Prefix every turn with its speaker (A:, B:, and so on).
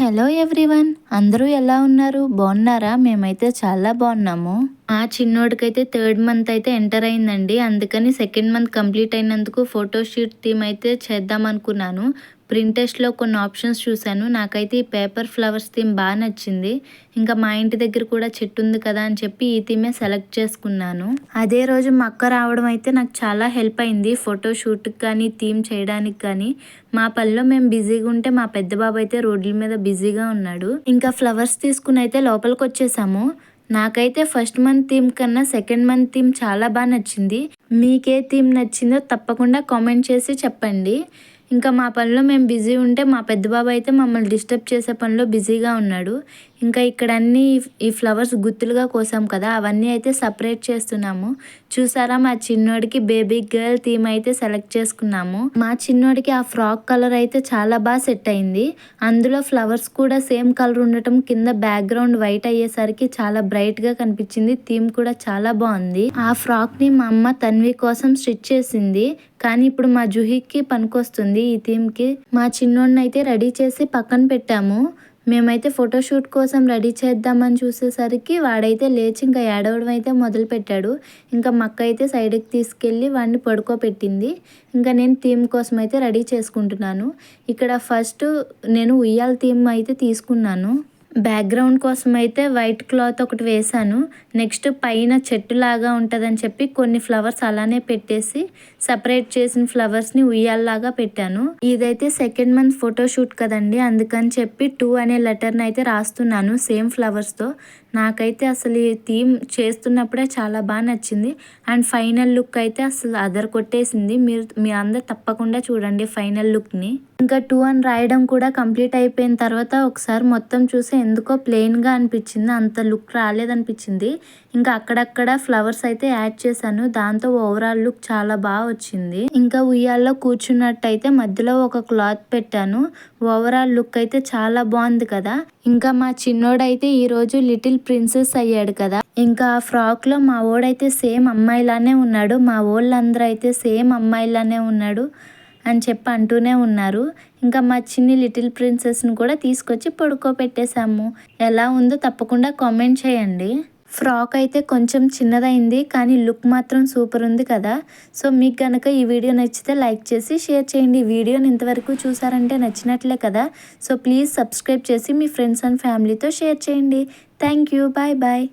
A: Hello everyone, అందరూ ఎలా ఉన్నారు? బాగున్నారా? మేమైతే చాలా బాగున్నాము. ఆ చిన్నోడికైతే 3rd మంత్ అయితే ఎంటర్ అయిందండి. అందుకని 2nd మంత్ కంప్లీట్ అయినందుకు ఫోటోషూట్ థీమ్ అయితే చేద్దాం అనుకున్నాను. ప్రింటెస్ట్లో కొన్ని ఆప్షన్స్ చూశాను. నాకైతే ఈ పేపర్ ఫ్లవర్స్ థీమ్ బాగా నచ్చింది. ఇంకా మా ఇంటి దగ్గర కూడా చెట్టు ఉంది కదా అని చెప్పి ఈ థీమే సెలెక్ట్ చేసుకున్నాను. అదే రోజు మా అక్క రావడం అయితే నాకు చాలా హెల్ప్ అయింది ఫోటోషూట్కి కానీ థీమ్ చేయడానికి కానీ. మా పనిలో మేము బిజీగా ఉంటే మా పెద్ద బాబు అయితే రోడ్ల మీద బిజీగా ఉన్నాడు. ఇంకా ఫ్లవర్స్ తీసుకుని అయితే లోపలికి వచ్చేసాము. నాకైతే 1st మంత్ థీమ్ కన్నా 2nd మంత్ థీమ్ చాలా బాగా నచ్చింది. మీకే థీమ్ నచ్చిందో తప్పకుండా కామెంట్ చేసి చెప్పండి. ఇంకా మా పనిలో మేము బిజీ ఉంటే మా పెద్ద బాబు అయితే మమ్మల్ని డిస్టర్బ్ చేసే పనిలో బిజీగా ఉన్నాడు. ఇంకా ఇక్కడ అన్నీ ఈ ఫ్లవర్స్ గుత్తులుగా కోసాం కదా, అవన్నీ అయితే సపరేట్ చేస్తున్నాము. చూసారా, మా చిన్నోడికి బేబీ గర్ల్ థీమ్ అయితే సెలెక్ట్ చేసుకున్నాము. మా చిన్నోడికి ఆ ఫ్రాక్ కలర్ అయితే చాలా బాగా సెట్ అయింది. అందులో ఫ్లవర్స్ కూడా సేమ్ కలర్ ఉండటం, కింద బ్యాక్గ్రౌండ్ వైట్ అయ్యేసరికి చాలా బ్రైట్ గా కనిపించింది. థీమ్ కూడా చాలా బాగుంది. ఆ ఫ్రాక్ ని మా అమ్మ తన్వి కోసం స్టిచ్ చేసింది, కానీ ఇప్పుడు మా జుహికి పనికొస్తుంది ఈ థీమ్కి. మా చిన్నోడిని అయితే రెడీ చేసి పక్కన పెట్టాము. మేమైతే ఫోటోషూట్ కోసం రెడీ చేద్దామని చూసేసరికి వాడైతే లేచి ఇంకా ఏడవడం అయితే మొదలు పెట్టాడు. ఇంకా మా అక్క అయితే సైడ్కి తీసుకెళ్ళి వాడిని పడుకోబెట్టింది. ఇంకా నేను థీమ్ కోసం అయితే రెడీ చేసుకుంటున్నాను. ఇక్కడ ఫస్ట్ నేను ఉయ్యాల థీమ్ అయితే తీసుకున్నాను. బ్యాక్గ్రౌండ్ కోసం అయితే వైట్ క్లాత్ ఒకటి వేశాను. నెక్స్ట్ పైన చెట్టు లాగా ఉంటుందని చెప్పి కొన్ని ఫ్లవర్స్ అలానే పెట్టేసి సపరేట్ చేసిన ఫ్లవర్స్ని ఉయ్యాల్లాగా పెట్టాను. ఇదైతే 2nd మంత్ ఫోటోషూట్ కదండి, అందుకని చెప్పి 2 అనే లెటర్ని అయితే రాస్తున్నాను సేమ్ ఫ్లవర్స్తో. నాకైతే అసలు ఈ థీమ్ చేస్తున్నప్పుడే చాలా బాగా నచ్చింది. అండ్ ఫైనల్ లుక్ అయితే అసలు అదర్ కొట్టేసింది. మీ అందరు తప్పకుండా చూడండి ఫైనల్ లుక్ని. ఇంకా 2 అని రాయడం కూడా కంప్లీట్ అయిపోయిన తర్వాత ఒకసారి మొత్తం చూసి ఎందుకో ప్లెయిన్గా అనిపించింది, అంత లుక్ రాలేదనిపించింది. ఇంకా అక్కడక్కడ ఫ్లవర్స్ అయితే యాడ్ చేశాను. దాంతో ఓవరాల్ లుక్ చాలా బాగా వచ్చింది. ఇంకా ఉయ్యాల్లో కూర్చున్నట్టయితే మధ్యలో ఒక క్లాత్ పెట్టాను. ఓవరాల్ లుక్ అయితే చాలా బాగుంది కదా. ఇంకా మా చిన్నోడైతే ఈరోజు లిటిల్ ప్రిన్సెస్ అయ్యాడు కదా. ఇంకా ఆ ఫ్రాక్లో మా ఓడైతే సేమ్ అమ్మాయిలానే ఉన్నాడు. మా వాళ్ళందరూ అయితే సేమ్ అమ్మాయిలానే ఉన్నాడు అని చెప్పి అంటూనే ఉన్నారు. ఇంకా మా చిన్ని లిటిల్ ప్రిన్సెస్ని కూడా తీసుకొచ్చి పడుకోబెట్టేశాము. ఎలా ఉందో తప్పకుండా కామెంట్ చేయండి. ఫ్రాక్ అయితే కొంచెం చిన్నదైంది, కానీ లుక్ మాత్రం సూపర్ ఉంది కదా. సో మీకు కనుక ఈ వీడియో నచ్చితే లైక్ చేసి షేర్ చేయండి. వీడియోని ఇంతవరకు చూసారంటే నచ్చినట్లే కదా. సో ప్లీజ్ సబ్స్క్రైబ్ చేసి మీ ఫ్రెండ్స్ అండ్ ఫ్యామిలీతో షేర్ చేయండి. Thank you, bye bye.